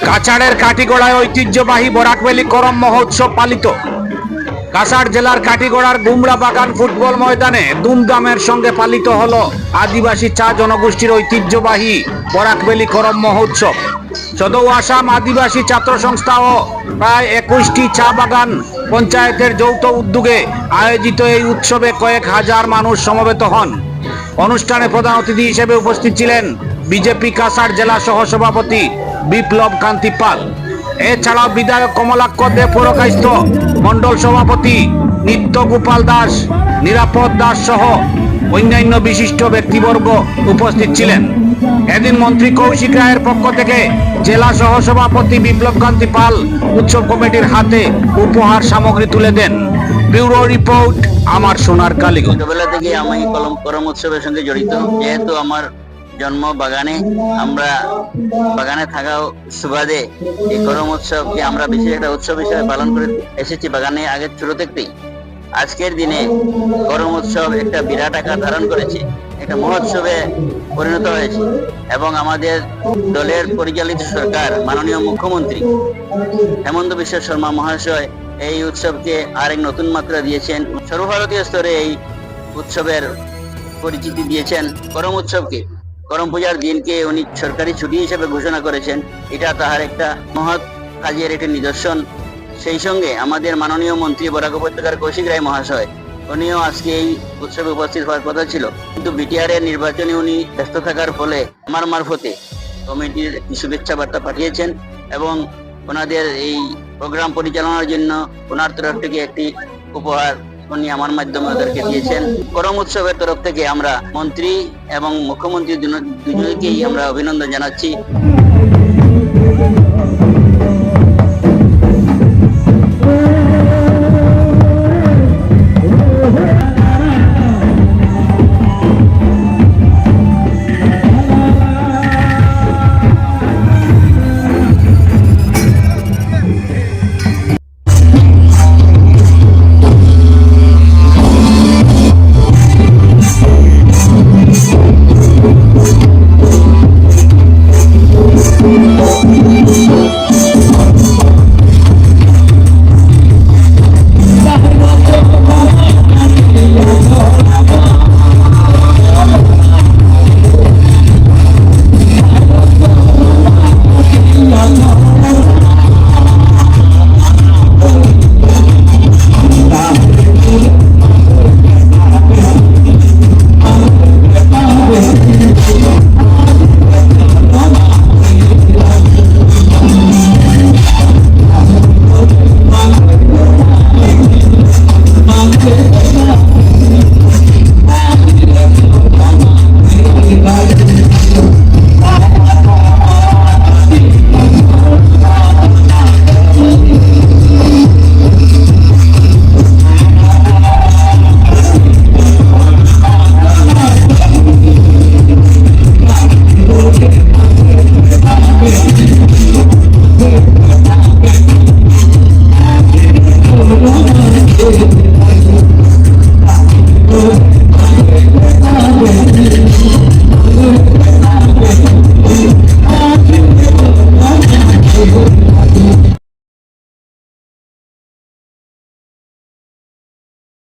কাছাড়ের কাটিগড়ায় ঐতিহ্যবাহী বরাকভ্যালি করম মহোৎসব পালিত। কাছাড় জেলার কাটিগড়ার গুমরা বাগান ফুটবল ময়দানে ধুমধামের সঙ্গে পালিত হলো আদিবাসী চা জনগোষ্ঠীর ঐতিহ্যবাহী বরাকভ্যালি করম মহোৎসব। সদৌ আসাম আদিবাসী ছাত্র সংস্থা ও প্রায় 21টি চা বাগান পঞ্চায়েতের যৌথ উদ্যোগে আয়োজিত এই উৎসবে কয়েক হাজার মানুষ সমবেত হন। অনুষ্ঠানে প্রধান অতিথি হিসেবে উপস্থিত ছিলেন বিজেপি কাছাড় জেলা সহসভাপতি বিপ্লব কান্তি পাল। এছাড়াও বিধায়ক কমলাক্ষ দেব পুরকায়স্থ, মন্ডল সভাপতি নিত্য গোপাল দাস, নিরাপদ দাস সহ অন্যান্য বিশিষ্ট ব্যক্তিবর্গ উপস্থিত ছিলেন। এদিন মন্ত্রী কৌশিক রায়ের পক্ষ থেকে জেলা সহসভাপতি বিপ্লব কান্তি পাল উৎসব কমিটির হাতে উপহার সামগ্রী তুলে দেন। ব্যুরো রিপোর্ট, আমার সোনার কালীগঞ্জ। ছোটবেলা থেকে আমি করম উৎসবের সঙ্গে জড়িত। যেহেতু আমার জন্ম বাগানে, আমরা বাগানে থাকা সুবাদে এই করম উৎসবকে আমরা বিশেষ একটা উৎসব হিসেবে পালন করে এসেছি বাগানে আগের ছোট থেকেই। আজকের দিনে করম উৎসব একটা বিরাট আকার ধারণ করেছে, একটা মহোৎসবে পরিণত হয়েছে এবং আমাদের দলের পরিচালিত সরকার মাননীয় মুখ্যমন্ত্রী হেমন্ত বিশ্ব শর্মা মহাশয় এই উৎসবকে আরেক নতুন মাত্রা দিয়েছেন। সর্বভারতীয় স্তরে এই উৎসবের পরিচিতি দিয়েছেন। করম উৎসবকে, করম পূজার দিনকে উনি সরকারি ছুটি হিসেবে ঘোষণা করেছেন। এটা তাহার একটা মহৎ কাজের একটি নিদর্শন। সেই সঙ্গে আমাদের মাননীয় মন্ত্রী বরাক উপত্যকার কৌশিক রায় মহাশয়, উনিও আজকে এই উৎসবে উপস্থিত হওয়ার কথা ছিল, কিন্তু বিটিআর এর নির্বাচনে উনি ব্যস্ত থাকার ফলে আমার মারফতে কমিটির একটি শুভেচ্ছা বার্তা পাঠিয়েছেন এবং ওনাদের এই প্রোগ্রাম পরিচালনার জন্য ওনার তরফ থেকে একটি উপহার উনি আমার মাধ্যমে ওদেরকে দিয়েছেন। করম উৎসবের তরফ থেকে আমরা মন্ত্রী এবং মুখ্যমন্ত্রী দুজনকেই আমরা অভিনন্দন জানাচ্ছি।